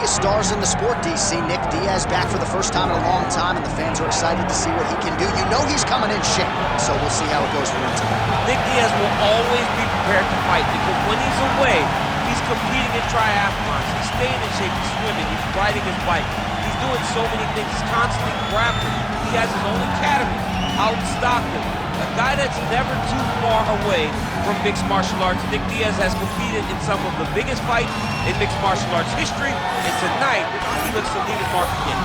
biggest stars in the sport, DC. Nick Diaz back for the first time in a long time, and the fans are excited to see what he can do. You know he's coming in shape, so we'll see how it goes for him tonight. Nick Diaz will always be prepared to fight because when he's away, he's competing in triathlons. He's staying in shape, he's swimming, he's riding his bike. He's doing so many things. He's constantly grappling. He has his own academy out in Stockton. A guy that's never too far away from mixed martial arts. Nick Diaz has competed in some of the biggest fights in mixed martial arts history, and tonight he looks to leave his mark again.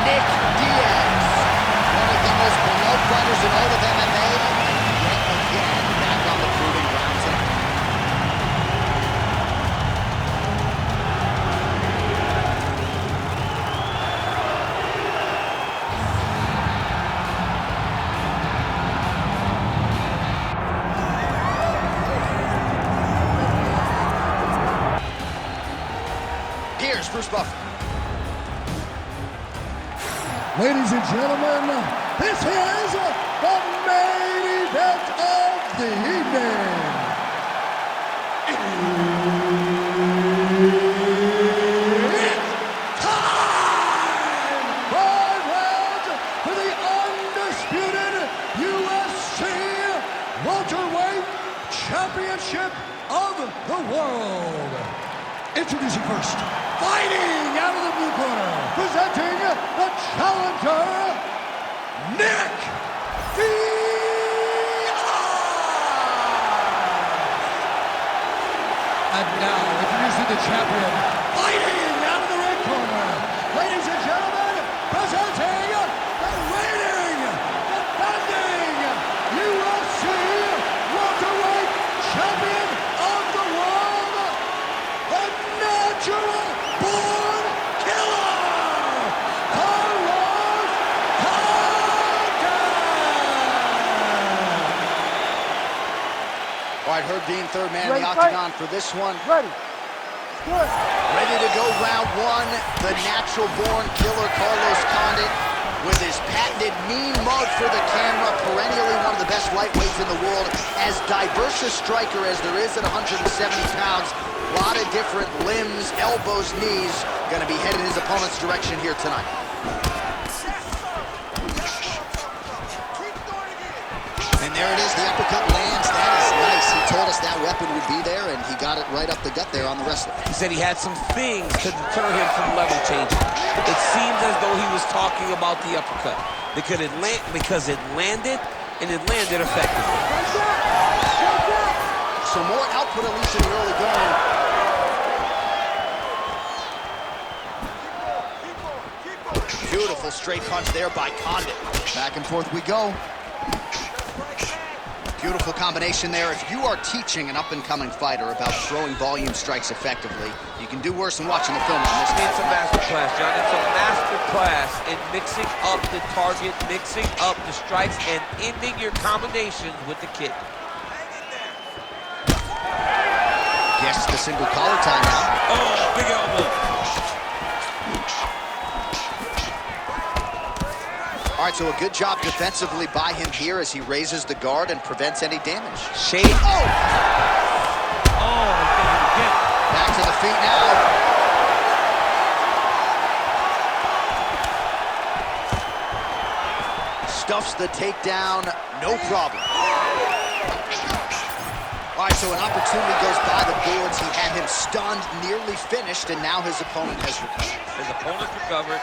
Nick Diaz, one of the most beloved fighters in all of MMA, and yet again back on the proving ground tonight. Here's Bruce Buffer. Ladies and gentlemen, this is the main event of the evening. It's time! 5 rounds for the undisputed UFC welterweight championship of the world. Introducing first, fighting out of the blue corner, presenting the challenger, Nick Diaz! And now, introducing the champion, fighting out of the red corner, ladies and gentlemen, presenting the reigning, defending UFC welterweight champion of the world, the natural born killer, Condit! All right, Herb Dean, third man in the octagon for this one. Ready. Good. Ready to go round one. The natural-born killer, Carlos Condit, with his patented mean mug for the camera, perennially one of the best lightweights in the world, as diverse a striker as there is at 170 pounds. A lot of different limbs, elbows, knees, going to be headed his opponent's direction here tonight. And there it is, the uppercut lands. That is nice. He told us that weapon would be there, and he got it right up the gut there on the wrestler. He said he had some things to deter him from level changing. It seems as though he was talking about the uppercut because it landed, and it landed effectively. So more output, at least in the early going. Beautiful straight punch there by Condit. Back and forth we go. Beautiful combination there. If you are teaching an up-and-coming fighter about throwing volume strikes effectively, you can do worse than watching the film on this. It's a master class, John. It's a master class in mixing up the target, mixing up the strikes, and ending your combinations with the kick. Gets the single collar tie now. Oh, big elbow. All right, so a good job defensively by him here as he raises the guard and prevents any damage. Shade. Oh! Oh, Back to the feet now. Stuffs the takedown, no problem. All right, so an opportunity goes by the boards. He had him stunned, nearly finished, and now his opponent has recovered. His opponent's recovered.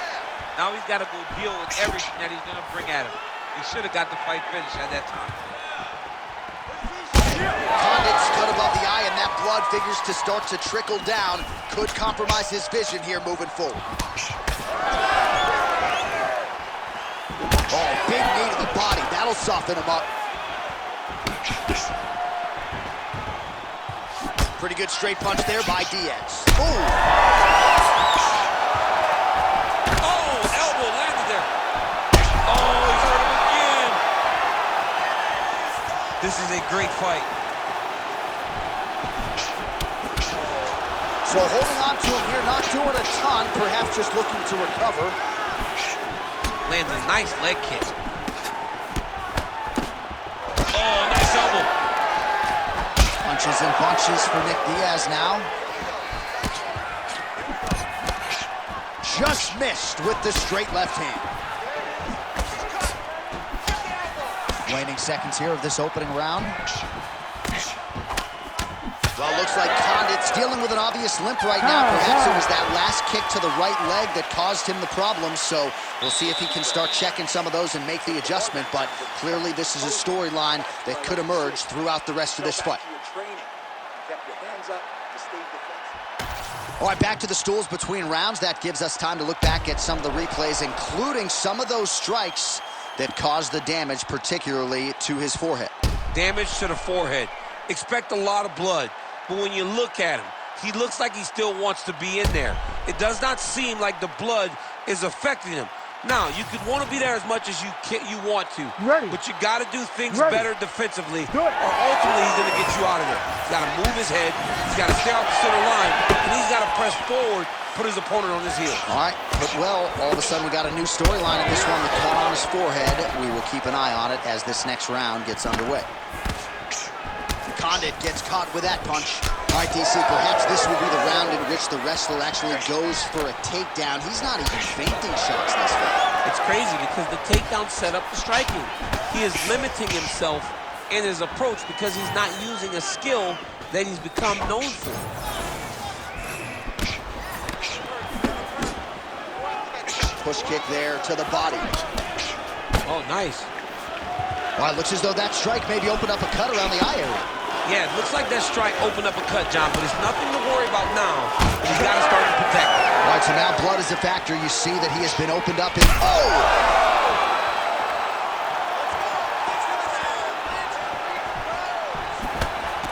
Now he's got to go deal with everything that he's going to bring at him. He should have got the fight finished at that time. Condit's cut above the eye, and that blood figures to start to trickle down. Could compromise his vision here moving forward. Oh, big knee to the body. That'll soften him up. Pretty good straight punch there by Diaz. Ooh. This is a great fight. So holding on to him here, not doing a ton, perhaps just looking to recover. Lands a nice leg kick. Oh, nice elbow. Punches and bunches for Nick Diaz now. Just missed with the straight left hand. Waning seconds here of this opening round. Well, looks like Condit's dealing with an obvious limp right now. Perhaps it was that last kick to the right leg that caused him the problem. So we'll see if he can start checking some of those and make the adjustment. But clearly this is a storyline that could emerge throughout the rest of this fight. All right, back to the stools between rounds. That gives us time to look back at some of the replays, including some of those strikes that caused the damage, particularly to his forehead. Damage to the forehead. Expect a lot of blood, but when you look at him, he looks like he still wants to be in there. It does not seem like the blood is affecting him. Now, you could want to be there as much as you want to, but you got to do things better defensively, or ultimately he's going to get you out of there. He's got to move his head, he's got to stay off the center line, and he's got to press forward, put his opponent on his heel. All right, but well, all of a sudden we got a new storyline in this one that caught on his forehead. We will keep an eye on it as this next round gets underway. Condit gets caught with that punch. All right, DC, perhaps this will be the round in which the wrestler actually goes for a takedown. He's not even feinting shots this fight. It's crazy because the takedown set up the striking. He is limiting himself in his approach because he's not using a skill that he's become known for. Push kick there to the body. Oh, nice. Well, it looks as though that strike maybe opened up a cut around the eye area. Yeah, it looks like that strike opened up a cut, John, but it's nothing to worry about now. But he's got to start to protect it. All right, so now blood is a factor. You see that he has been opened up in... Oh!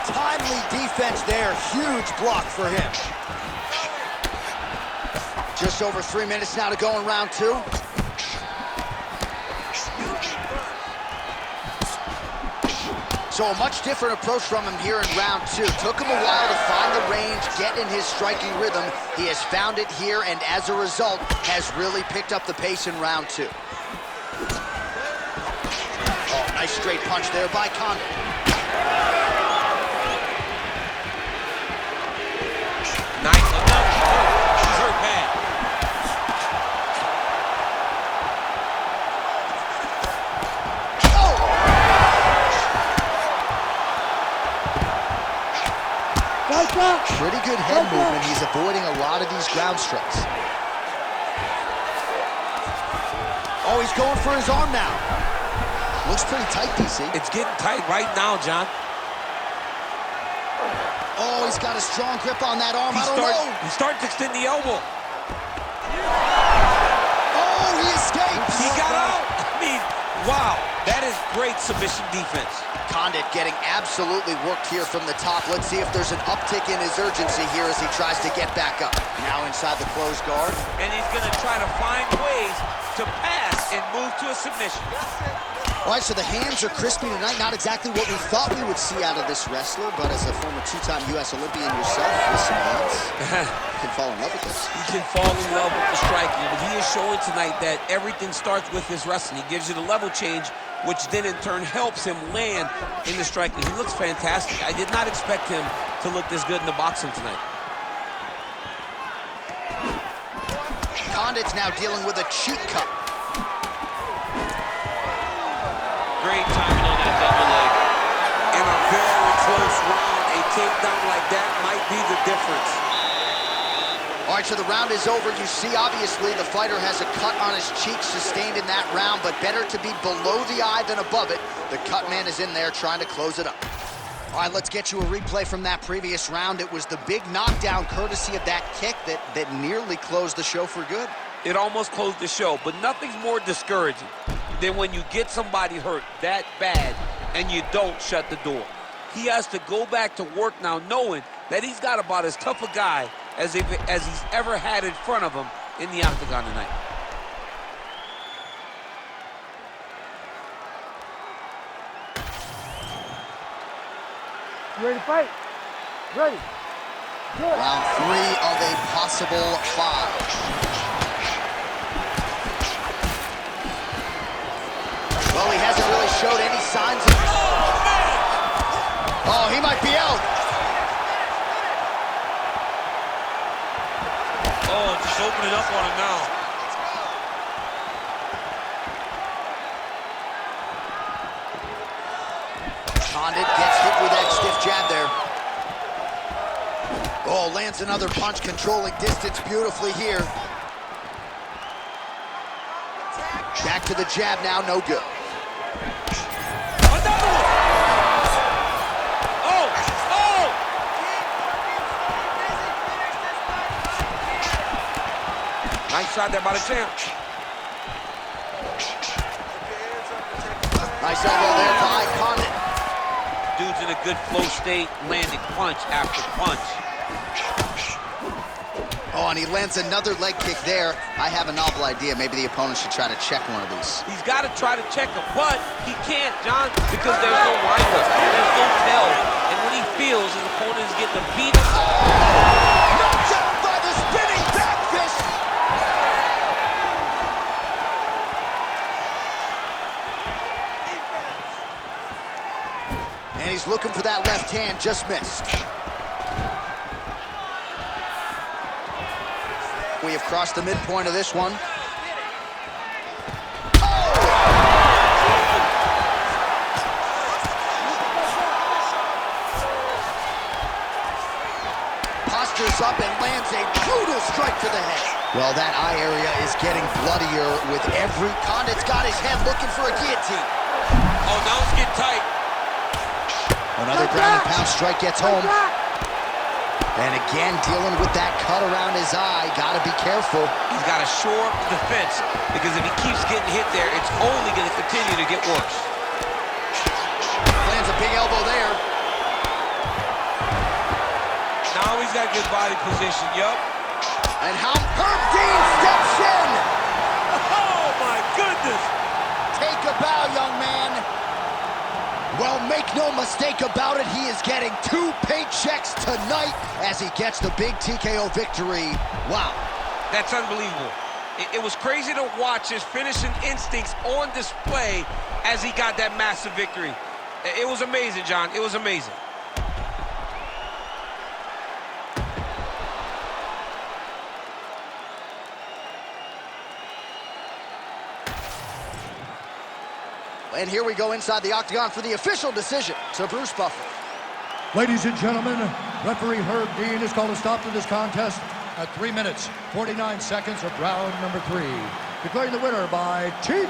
Timely defense there. Huge block for him. Just over 3 minutes now to go in round two. So a much different approach from him here in round two. Took him a while to find the range, get in his striking rhythm. He has found it here, and as a result, has really picked up the pace in round two. Oh, nice straight punch there by Condit. Nice. He's hurt bad. Pretty good head movement. He's avoiding a lot of these ground strikes. Oh, he's going for his arm now. Looks pretty tight, DC. It's getting tight right now, John. Oh, he's got a strong grip on that arm. He's starting to extend the elbow. Oh, he escapes. He got out. I mean, wow. That is great submission defense. Condit getting absolutely worked here from the top. Let's see if there's an uptick in his urgency here as he tries to get back up. Now inside the closed guard. And he's going to try to find ways to pass and move to a submission. All right, so the hands are crispy tonight. Not exactly what we thought we would see out of this wrestler, but as a former two-time U.S. Olympian yourself with some hands, you can fall in love with this. You can fall in love with the striking, but he is showing tonight that everything starts with his wrestling. He gives you the level change, which then in turn helps him land in the striking. He looks fantastic. I did not expect him to look this good in the boxing tonight. Condit's now dealing with a cheek cut. Great timing on that double leg. In a very close round, a takedown like that might be the difference. All right, so the round is over. You see, obviously, the fighter has a cut on his cheek sustained in that round, but better to be below the eye than above it. The cut man is in there trying to close it up. All right, let's get you a replay from that previous round. It was the big knockdown courtesy of that kick that nearly closed the show for good. It almost closed the show, but nothing's more discouraging than when you get somebody hurt that bad and you don't shut the door. He has to go back to work now knowing that he's got about as tough a guy as he's ever had in front of him in the octagon tonight. You ready to fight? Ready. Good. Round 3 of a possible 5. Condit gets hit with that stiff jab there. Oh, lands another punch, controlling distance beautifully here. Back to the jab now, no good. Another one! Oh! Oh! Nice shot there by the champ. Nice elbow there by Condit. Dude's in a good flow state, landing punch after punch. Oh, and he lands another leg kick there. I have a novel idea. Maybe the opponent should try to check one of these. He's got to try to check him, but he can't, John, because there's no windup. There's no tell. And when he feels his opponent is getting a beat, Knocked out by the spinning back fist. And he's looking for that left hand, just missed. We have crossed the midpoint of this one. Postures up and lands a brutal strike to the head. Well, that eye area is getting bloodier with every... Condit's got his head looking for a guillotine. oh, now it's getting tight. Another ground and pound strike gets home. And again, dealing with that cut around his eye. Gotta be careful. He's got to shore up the defense, because if he keeps getting hit there, it's only going to continue to get worse. Lands a big elbow there. Now he's got good body position, yup. And Herb Dean steps in. Oh, my goodness. Take a bow, young man. Well, make no mistake about it, he is getting 2 paychecks tonight as he gets the big TKO victory. Wow. That's unbelievable. It was crazy to watch his finishing instincts on display as he got that massive victory. It was amazing, John. It was amazing. And here we go inside the octagon for the official decision to Bruce Buffer. Ladies and gentlemen, referee Herb Dean has called a stop to this contest at 3 minutes, 49 seconds of round number 3. Declaring the winner by TKO,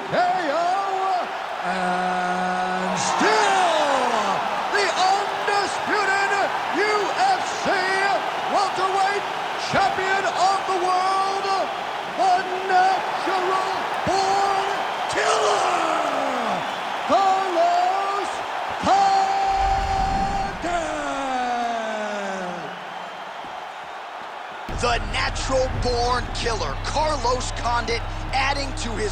and still the undisputed UFC welterweight champion of the world, the natural-born killer, Condit! The natural-born killer, Carlos Condit, adding to his